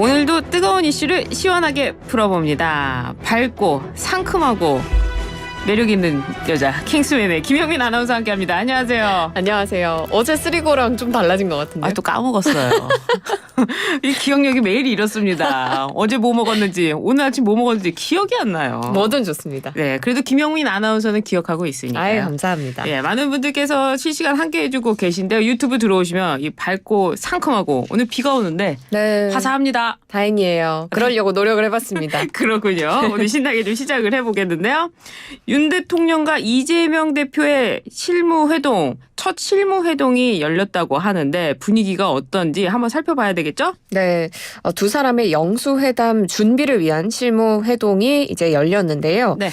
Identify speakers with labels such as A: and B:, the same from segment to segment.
A: 오늘도 뜨거운 이슈를 시원하게 풀어봅니다. 밝고 상큼하고 매력 있는 여자 킹스맨의 김영민 아나운서와 함께합니다. 안녕하세요.
B: 안녕하세요. 어제 쓰리고랑 좀 달라진 것 같은데요.
A: 또 까먹었어요. 이 기억력이 매일 이렇습니다. 어제 뭐 먹었는지 오늘 아침 뭐 먹었는지 기억이 안 나요.
B: 뭐든 좋습니다.
A: 네, 그래도 김영민 아나운서는 기억하고 있으니까요.
B: 아유, 감사합니다.
A: 네, 많은 분들께서 실시간 함께해주고 계신데요. 유튜브 들어오시면 이 밝고 상큼하고 오늘 비가 오는데
B: 네.
A: 화사합니다.
B: 다행이에요. 그러려고 노력을 해봤습니다.
A: 그렇군요. 오늘 신나게 좀 시작을 해보겠는데요. 윤 대통령과 이재명 대표의 실무회동, 첫 실무회동이 열렸다고 하는데 분위기가 어떤지 한번 살펴봐야 되겠죠?
B: 네, 두 사람의 영수회담 준비를 위한 실무회동이 이제 열렸는데요.
A: 네.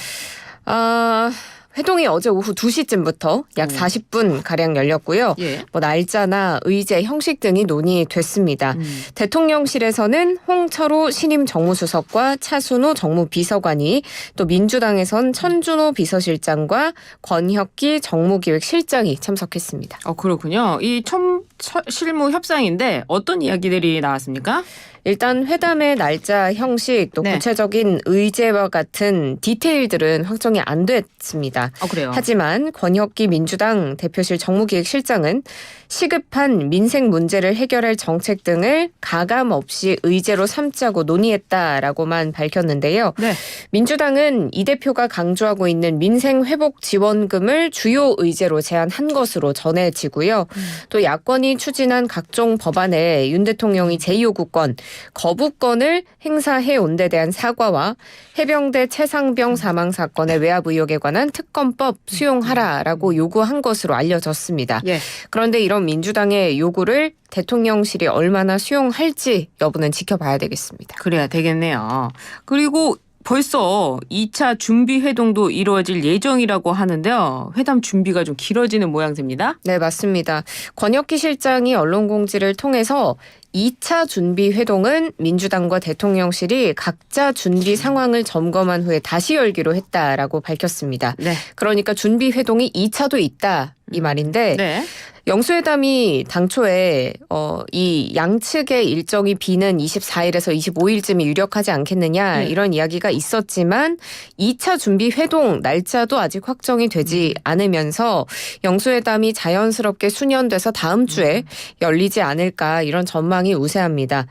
B: 회동이 어제 오후 2시쯤부터 약 40분 가량 열렸고요.
A: 예.
B: 날짜나 의제, 형식 등이 논의됐습니다. 대통령실에서는 홍철호 신임 정무수석과 차순호 정무비서관이, 또 민주당에선 천준호 비서실장과 권혁기 정무기획실장이 참석했습니다.
A: 그렇군요. 이 실무 협상인데 어떤 이야기들이 나왔습니까?
B: 일단 회담의 날짜, 형식, 또
A: 네.
B: 구체적인 의제와 같은 디테일들은 확정이 안 됐습니다.
A: 그래요.
B: 하지만 권혁기 민주당 대표실 정무기획실장은 시급한 민생 문제를 해결할 정책 등을 가감 없이 의제로 삼자고 논의했다라고만 밝혔는데요.
A: 네.
B: 민주당은 이 대표가 강조하고 있는 민생 회복 지원금을 주요 의제로 제안한 것으로 전해지고요. 또 야권이 추진한 각종 법안에 윤 대통령이 제2요구권, 거부권을 행사해온 데 대한 사과와 해병대 최상병 사망 사건의 외압 의혹에 관한 특검법 수용하라라고 요구한 것으로 알려졌습니다.
A: 예.
B: 그런데 이런 민주당의 요구를 대통령실이 얼마나 수용할지 여부는 지켜봐야 되겠습니다.
A: 그래야 되겠네요. 그리고 벌써 2차 준비회동도 이루어질 예정이라고 하는데요. 회담 준비가 좀 길어지는 모양새입니다.
B: 네, 맞습니다. 권혁기 실장이 언론 공지를 통해서 2차 준비 회동은 민주당과 대통령실이 각자 준비 상황을 점검한 후에 다시 열기로 했다라고 밝혔습니다.
A: 네.
B: 그러니까 준비 회동이 2차도 있다 이 말인데
A: 네.
B: 영수회담이 당초에 이 양측의 일정이 비는 24일에서 25일쯤이 유력하지 않겠느냐 이런 이야기가 있었지만 2차 준비 회동 날짜도 아직 확정이 되지 않으면서 영수회담이 자연스럽게 수년돼서 다음 주에 열리지 않을까 이런 전망이 우세합니다.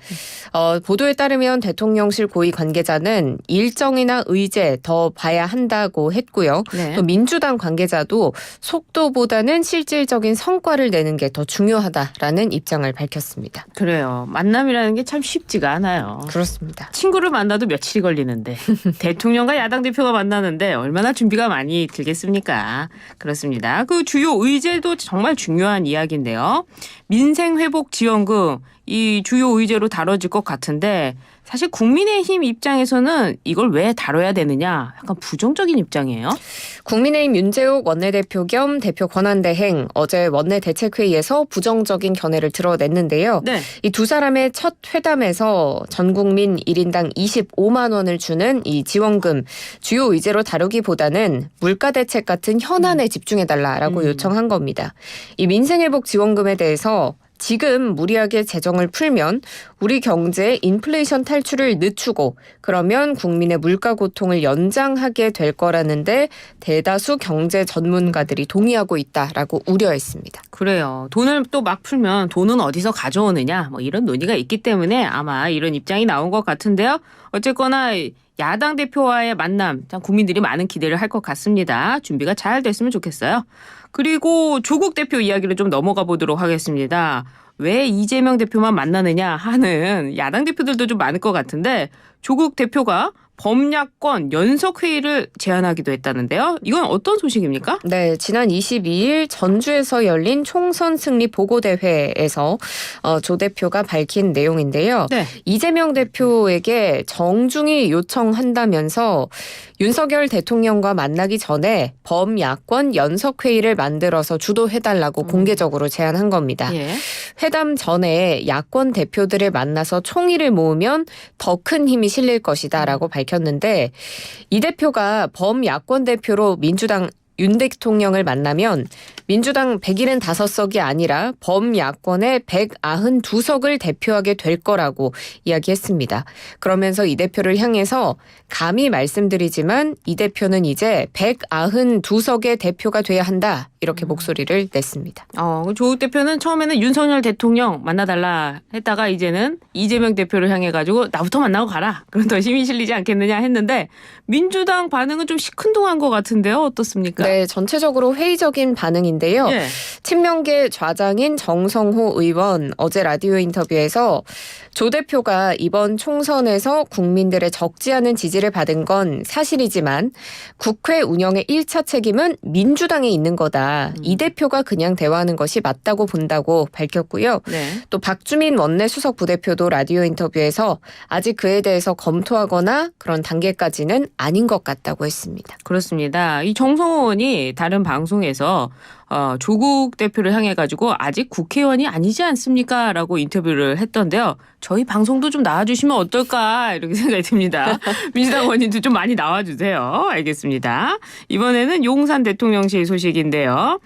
B: 보도에 따르면 대통령실 고위 관계자는 일정이나 의제 더 봐야 한다고 했고요.
A: 네.
B: 또 민주당 관계자도 속도보다는 실질적인 성과를 내는 게 더 중요하다라는 입장을 밝혔습니다.
A: 그래요. 만남이라는 게 참 쉽지가 않아요.
B: 그렇습니다.
A: 친구를 만나도 며칠이 걸리는데 대통령과 야당 대표가 만나는데 얼마나 준비가 많이 들겠습니까? 그렇습니다. 그 주요 의제도 정말 중요한 이야기인데요. 민생회복지원금 이 주요 의제로 다뤄질 것 같은데 사실 국민의힘 입장에서는 이걸 왜 다뤄야 되느냐 약간 부정적인 입장이에요.
B: 국민의힘 윤재욱 원내대표 겸 대표 권한대행 어제 원내대책회의에서 부정적인 견해를 드러냈는데요.
A: 네.
B: 이 두 사람의 첫 회담에서 전 국민 1인당 25만 원을 주는 이 지원금 주요 의제로 다루기보다는 물가 대책 같은 현안에 집중해달라라고 요청한 겁니다. 이 민생회복 지원금에 대해서 지금 무리하게 재정을 풀면 우리 경제의 인플레이션 탈출을 늦추고 그러면 국민의 물가 고통을 연장하게 될 거라는데 대다수 경제 전문가들이 동의하고 있다라고 우려했습니다.
A: 그래요. 돈을 또 막 풀면 돈은 어디서 가져오느냐 뭐 이런 논의가 있기 때문에 아마 이런 입장이 나온 것 같은데요. 어쨌거나 야당 대표와의 만남 참 국민들이 많은 기대를 할 것 같습니다. 준비가 잘 됐으면 좋겠어요. 그리고 조국 대표 이야기를 좀 넘어가 보도록 하겠습니다. 왜 이재명 대표만 만나느냐 하는 야당 대표들도 좀 많을 것 같은데 조국 대표가 범야권 연석회의를 제안하기도 했다는데요. 이건 어떤 소식입니까?
B: 네, 지난 22일 전주에서 열린 총선 승리 보고대회에서 조 대표가 밝힌 내용인데요.
A: 네.
B: 이재명 대표에게 정중히 요청한다면서 윤석열 대통령과 만나기 전에 범야권 연석회의를 만들어서 주도해달라고 공개적으로 제안한 겁니다.
A: 예.
B: 회담 전에 야권 대표들을 만나서 총의를 모으면 더 큰 힘이 실릴 것이다라고 밝혔는데 이 대표가 범야권 대표로 민주당 윤 대통령을 만나면 민주당 175석이 아니라 범야권의 192석을 대표하게 될 거라고 이야기했습니다. 그러면서 이 대표를 향해서 감히 말씀드리지만 이 대표는 이제 192석의 대표가 돼야 한다. 이렇게 목소리를 냈습니다.
A: 조국 대표는 처음에는 윤석열 대통령 만나달라 했다가 이제는 이재명 대표를 향해 가지고 나부터 만나고 가라. 그럼 더 힘이 실리지 않겠느냐 했는데 민주당 반응은 좀 시큰둥한 것 같은데요. 어떻습니까?
B: 네, 전체적으로 회의적인 반응인데요.
A: 예.
B: 친명계 좌장인 정성호 의원 어제 라디오 인터뷰에서 조 대표가 이번 총선에서 국민들의 적지 않은 지지를 받은 건 사실이지만 국회 운영의 1차 책임은 민주당에 있는 거다. 이 대표가 그냥 대화하는 것이 맞다고 본다고 밝혔고요.
A: 네.
B: 또 박주민 원내수석 부대표도 라디오 인터뷰에서 아직 그에 대해서 검토하거나 그런 단계까지는 아닌 것 같다고 했습니다.
A: 그렇습니다. 이 정성호 의원이 다른 방송에서 조국 대표를 향해 가지고 아직 국회의원이 아니지 않습니까? 라고 인터뷰를 했던데요. 저희 방송도 좀 나와주시면 어떨까 이렇게 생각이 듭니다. 민주당 의원님도 좀 많이 나와주세요. 알겠습니다. 이번에는 용산 대통령실 소식인데요.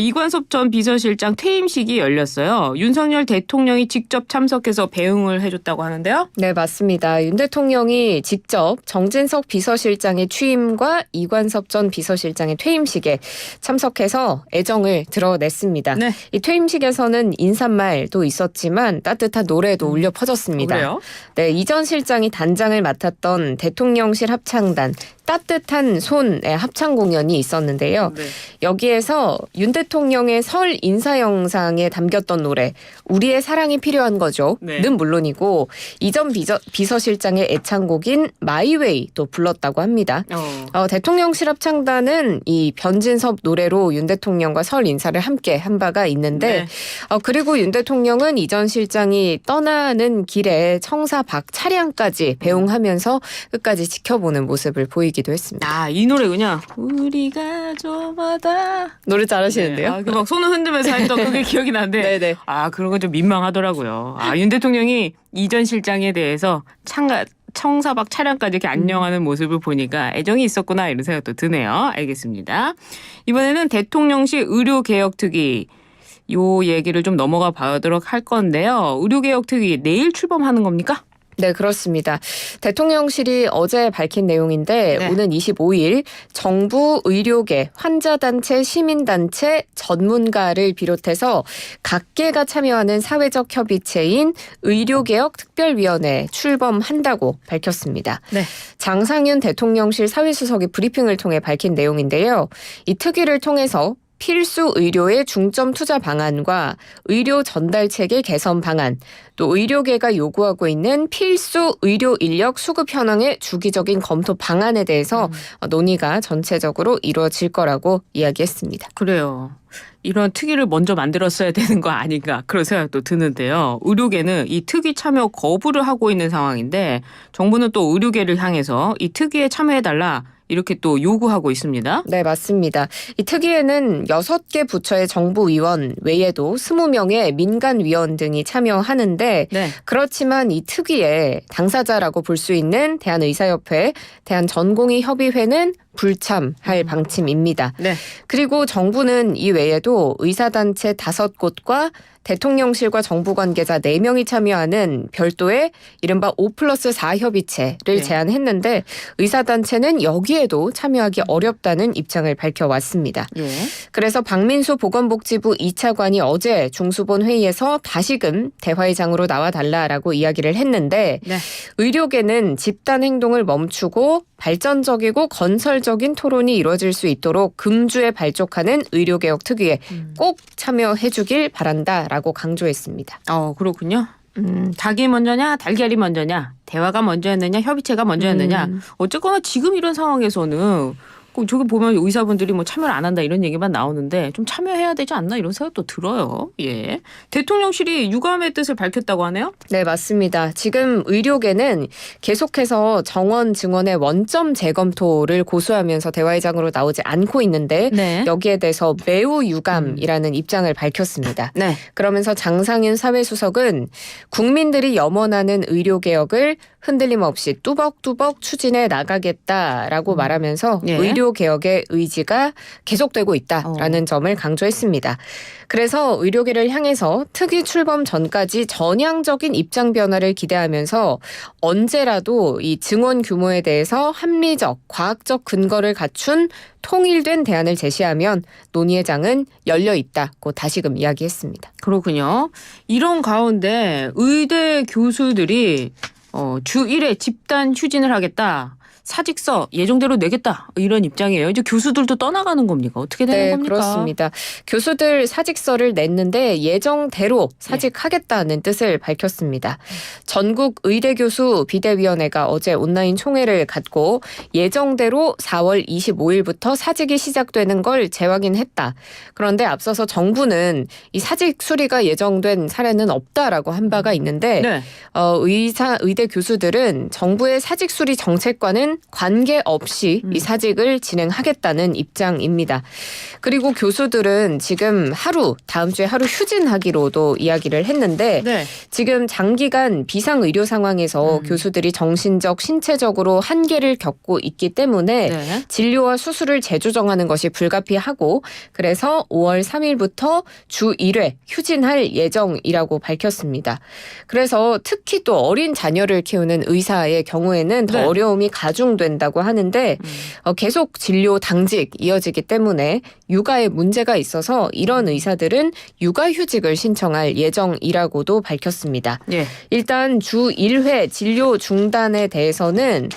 A: 이관섭 전 비서실장 퇴임식이 열렸어요. 윤석열 대통령이 직접 참석해서 배웅을 해줬다고 하는데요.
B: 네, 맞습니다. 윤 대통령이 직접 정진석 비서실장의 취임과 이관섭 전 비서실장의 퇴임식에 참석해서 애정을 드러냈습니다.
A: 네.
B: 이 퇴임식에서는 인사말도 있었지만 따뜻한 노래도 울려 퍼졌습니다.
A: 그래요?
B: 네, 이 전 실장이 단장을 맡았던 대통령실 합창단 따뜻한 손의 합창 공연이 있었는데요.
A: 네.
B: 여기에서 윤 대통령의 설 인사 영상에 담겼던 노래 우리의 사랑이 필요한 거죠.
A: 네.
B: 는 물론이고 이전 비서실장의 애창곡인 마이웨이도 불렀다고 합니다. 대통령실 합창단은 이 변진섭 노래로 윤 대통령과 설 인사를 함께 한 바가 있는데
A: 네.
B: 그리고 윤 대통령은 이전 실장이 떠나는 길에 청사 박 차량까지 배웅하면서 끝까지 지켜보는 모습을 보이기도 했습니다.
A: 이 노래군요. 우리가 저마다
B: 노래 잘하시는데요?
A: 네. 막 손을 흔들면서 했던 그게 기억이 나는데
B: 네네.
A: 그런 건 좀 민망하더라고요. 윤 대통령이 이전 실장에 대해서 청사박 차량까지 이렇게 안녕하는 모습을 보니까 애정이 있었구나 이런 생각도 드네요. 알겠습니다. 이번에는 대통령실 의료개혁특위 요 얘기를 좀 넘어가 보도록 할 건데요. 의료개혁특위 내일 출범하는 겁니까?
B: 네, 그렇습니다. 대통령실이 어제 밝힌 내용인데
A: 네.
B: 오는 25일 정부, 의료계, 환자단체, 시민단체, 전문가를 비롯해서 각계가 참여하는 사회적 협의체인 의료개혁특별위원회 출범한다고 밝혔습니다.
A: 네.
B: 장상윤 대통령실 사회수석이 브리핑을 통해 밝힌 내용인데요. 이 특위를 통해서 필수 의료의 중점 투자 방안과 의료 전달 체계 개선 방안, 또 의료계가 요구하고 있는 필수 의료 인력 수급 현황의 주기적인 검토 방안에 대해서 논의가 전체적으로 이루어질 거라고 이야기했습니다.
A: 그래요. 이런 특위를 먼저 만들었어야 되는 거 아닌가 그런 생각도 드는데요. 의료계는 이 특위 참여 거부를 하고 있는 상황인데 정부는 또 의료계를 향해서 이 특위에 참여해달라 이렇게 또 요구하고 있습니다.
B: 네, 맞습니다. 이 특위에는 6개 부처의 정부위원 외에도 20명의 민간위원 등이 참여하는데
A: 네.
B: 그렇지만 이 특위에 당사자라고 볼 수 있는 대한의사협회, 대한전공의협의회는 불참할 방침입니다.
A: 네.
B: 그리고 정부는 이 외에도 의사단체 5곳과 대통령실과 정부 관계자 4명이 참여하는 별도의 이른바 5+4 협의체를
A: 네.
B: 제안했는데 의사단체는 여기에도 참여하기 어렵다는 입장을 밝혀왔습니다.
A: 예.
B: 그래서 박민수 보건복지부 2차관이 어제 중수본 회의에서 다시금 대화의장으로 나와달라라고 이야기를 했는데
A: 네.
B: 의료계는 집단 행동을 멈추고 발전적이고 건설적인 토론이 이루어질 수 있도록 금주에 발족하는 의료개혁 특위에 꼭 참여해주길 바란다라고 강조했습니다.
A: 그렇군요. 닭이 먼저냐 달걀이 먼저냐 대화가 먼저였느냐 협의체가 먼저였느냐 어쨌거나 지금 이런 상황에서는 저기 보면 의사분들이 뭐 참여를 안 한다 이런 얘기만 나오는데 좀 참여해야 되지 않나 이런 생각도 들어요. 예. 대통령실이 유감의 뜻을 밝혔다고 하네요.
B: 네, 맞습니다. 지금 의료계는 계속해서 정원 증원의 원점 재검토를 고수하면서 대화의장으로 나오지 않고 있는데
A: 네.
B: 여기에 대해서 매우 유감이라는 입장을 밝혔습니다.
A: 네.
B: 그러면서 장상윤 사회수석은 국민들이 염원하는 의료개혁을 흔들림 없이 뚜벅뚜벅 추진해 나가겠다라고 말하면서
A: 예.
B: 의료개혁의 의지가 계속되고 있다라는 점을 강조했습니다. 그래서 의료계를 향해서 특위 출범 전까지 전향적인 입장 변화를 기대하면서 언제라도 이 증원 규모에 대해서 합리적, 과학적 근거를 갖춘 통일된 대안을 제시하면 논의의 장은 열려 있다고 다시금 이야기했습니다.
A: 그렇군요. 이런 가운데 의대 교수들이 주 1회 집단 휴진을 하겠다. 사직서 예정대로 내겠다. 이런 입장이에요. 이제 교수들도 떠나가는 겁니까? 어떻게 되는
B: 네,
A: 겁니까?
B: 그렇습니다. 교수들 사직서를 냈는데 예정대로 사직하겠다는 뜻을 밝혔습니다. 전국 의대교수 비대위원회가 어제 온라인 총회를 갖고 예정대로 4월 25일부터 사직이 시작되는 걸 재확인했다. 그런데 앞서서 정부는 이 사직 수리가 예정된 사례는 없다라고 한 바가 있는데
A: 네.
B: 의대 교수들은 정부의 사직 수리 정책과는 관계없이 이 사직을 진행하겠다는 입장입니다. 그리고 교수들은 지금 다음 주에 하루 휴진하기로도 이야기를 했는데
A: 네.
B: 지금 장기간 비상의료 상황에서 교수들이 정신적, 신체적으로 한계를 겪고 있기 때문에
A: 네.
B: 진료와 수술을 재조정하는 것이 불가피하고 그래서 5월 3일부터 주 1회 휴진할 예정이라고 밝혔습니다. 그래서 특히 또 어린 자녀를 키우는 의사의 경우에는 더
A: 네.
B: 어려움이 가중된다고 하는데 계속 진료 당직 이어지기 때문에 육아에 문제가 있어서 이런 의사들은 육아휴직을 신청할 예정이라고도 밝혔습니다.
A: 예.
B: 일단 주 1회 진료 중단에 대해서는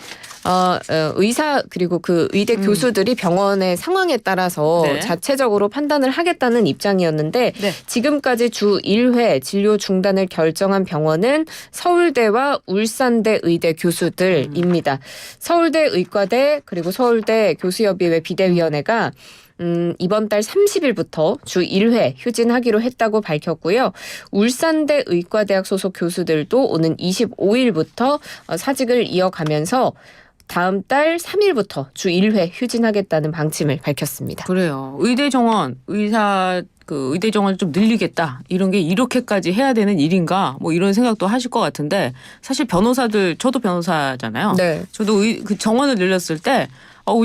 B: 의사 그리고 그 의대 교수들이 병원의 상황에 따라서
A: 네.
B: 자체적으로 판단을 하겠다는 입장이었는데
A: 네.
B: 지금까지 주 1회 진료 중단을 결정한 병원은 서울대와 울산대 의대 교수들입니다. 서울대 의과대 그리고 서울대 교수협의회 비대위원회가 이번 달 30일부터 주 1회 휴진하기로 했다고 밝혔고요. 울산대 의과대학 소속 교수들도 오는 25일부터 사직을 이어가면서 다음 달 3일부터 주 1회 휴진하겠다는 방침을 밝혔습니다.
A: 그래요. 의대 정원, 의대 정원을 좀 늘리겠다. 이런 게 이렇게까지 해야 되는 일인가? 뭐 이런 생각도 하실 것 같은데 사실 저도 변호사잖아요.
B: 네.
A: 저도 그 정원을 늘렸을 때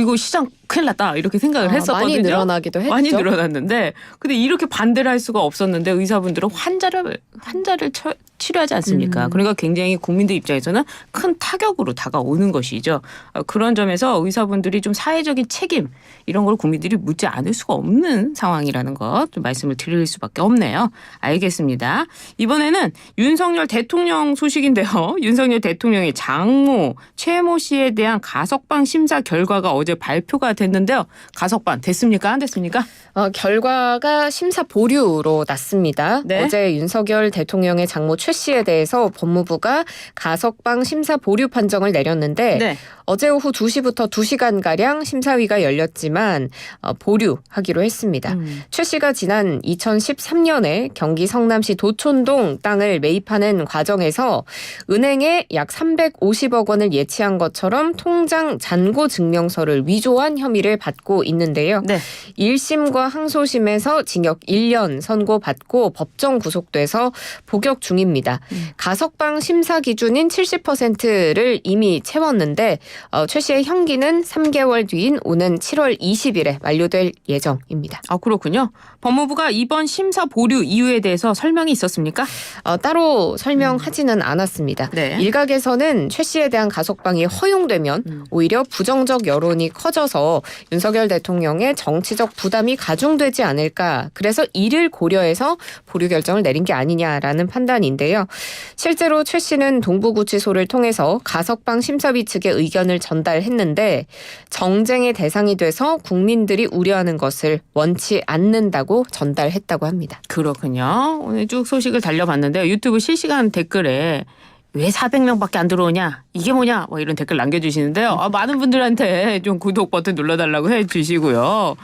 A: 이거 시장 큰일 났다 이렇게 생각을 했었거든요.
B: 많이 늘어나기도 했죠.
A: 많이 늘어났는데 근데 이렇게 반대를 할 수가 없었는데 의사분들은 환자를 치료하지 않습니까? 그러니까 굉장히 국민들 입장에서는 큰 타격으로 다가오는 것이죠. 그런 점에서 의사분들이 좀 사회적인 책임 이런 걸 국민들이 묻지 않을 수가 없는 상황이라는 것 좀 말씀을 드릴 수밖에 없네요. 알겠습니다. 이번에는 윤석열 대통령 소식인데요. 윤석열 대통령의 장모 최모 씨에 대한 가석방 심사 결과가 어제 발표가 됐는데요. 가석방 됐습니까? 안 됐습니까?
B: 결과가 심사 보류로 났습니다.
A: 네.
B: 어제 윤석열 대통령의 장모 최 씨에 대해서 법무부가 가석방 심사 보류 판정을 내렸는데
A: 네.
B: 어제 오후 2시부터 2시간가량 심사위가 열렸지만 보류하기로 했습니다. 최 씨가 지난 2013년에 경기 성남시 도촌동 땅을 매입하는 과정에서 은행에 약 350억 원을 예치한 것처럼 통장 잔고 증명서를 위조한 혐의를 받고 있는데요.
A: 네.
B: 1심과 항소심에서 징역 1년 선고받고 법정 구속돼서 복역 중입니다. 가석방 심사 기준인 70%를 이미 채웠는데 최 씨의 형기는 3개월 뒤인 오는 7월 20일에 만료될 예정입니다.
A: 그렇군요. 법무부가 이번 심사 보류 이유에 대해서 설명이 있었습니까?
B: 따로 설명하지는 않았습니다.
A: 네.
B: 일각에서는 최 씨에 대한 가석방이 허용되면 오히려 부정적 여론이 커져서 윤석열 대통령의 정치적 부담이 가중되지 않을까. 그래서 이를 고려해서 보류 결정을 내린 게 아니냐라는 판단인데요. 실제로 최 씨는 동부구치소를 통해서 가석방 심사위 측의 의견을 전달했는데 정쟁의 대상이 돼서 국민들이 우려하는 것을 원치 않는다고 전달했다고 합니다.
A: 그렇군요. 오늘 쭉 소식을 달려봤는데요. 유튜브 실시간 댓글에 왜 400명밖에 안 들어오냐? 이게 뭐냐? 뭐 이런 댓글 남겨주시는데요. 많은 분들한테 좀 구독 버튼 눌러달라고 해주시고요.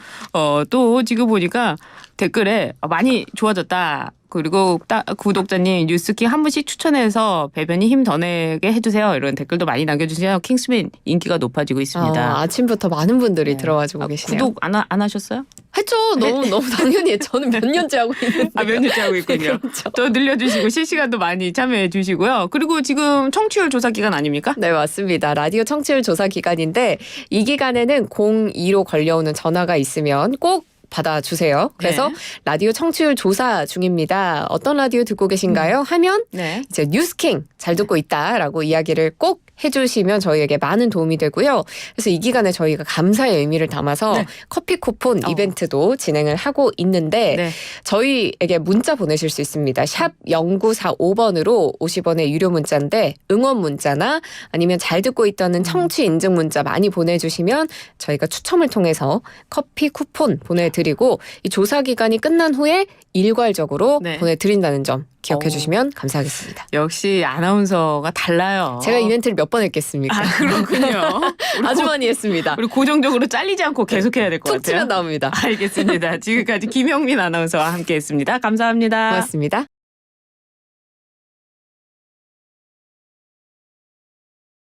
A: 또 지금 보니까 댓글에 많이 좋아졌다. 그리고 구독자님 뉴스키 한 분씩 추천해서 배변이 힘 더 내게 해주세요. 이런 댓글도 많이 남겨주세요. 킹스맨 인기가 높아지고 있습니다.
B: 아침부터 많은 분들이 들어와주고 계시네요.
A: 구독 안 하셨어요?
B: 했죠. 너무 당연히 저는 몇 년째 하고 있는데.
A: 몇 년째 하고 있군요.
B: 그렇죠.
A: 더 늘려주시고 실시간도 많이 참여해 주시고요. 그리고 지금 청취율 조사 기간 아닙니까? 기간입니까?
B: 네, 맞습니다. 라디오 청취율 조사 기간인데 이 기간에는 02로 걸려오는 전화가 있으면 꼭 받아주세요. 그래서
A: 네.
B: 라디오 청취율 조사 중입니다. 어떤 라디오 듣고 계신가요? 하면
A: 네.
B: 이제 뉴스킹 잘 듣고 있다라고 이야기를 꼭 해주시면 저희에게 많은 도움이 되고요. 그래서 이 기간에 저희가 감사의 의미를 담아서
A: 네.
B: 커피 쿠폰 이벤트도 진행을 하고 있는데
A: 네.
B: 저희에게 문자 보내실 수 있습니다. 샵 0945번으로 50원의 유료 문자인데 응원 문자나 아니면 잘 듣고 있다는 청취 인증 문자 많이 보내주시면 저희가 추첨을 통해서 커피 쿠폰 보내드리고 이 조사 기간이 끝난 후에 일괄적으로
A: 네.
B: 보내드린다는 점 기억해
A: 오.
B: 주시면 감사하겠습니다.
A: 역시 아나운서가 달라요.
B: 제가 이벤트를 몇 번 했겠습니까?
A: 아, 그렇군요.
B: 아주 많이 했습니다.
A: 우리 고정적으로 잘리지 않고 계속해야 될 것
B: 툭
A: 같아요.
B: 치면 나옵니다.
A: 알겠습니다. 지금까지 김영민 아나운서와 함께했습니다. 감사합니다.
B: 고맙습니다.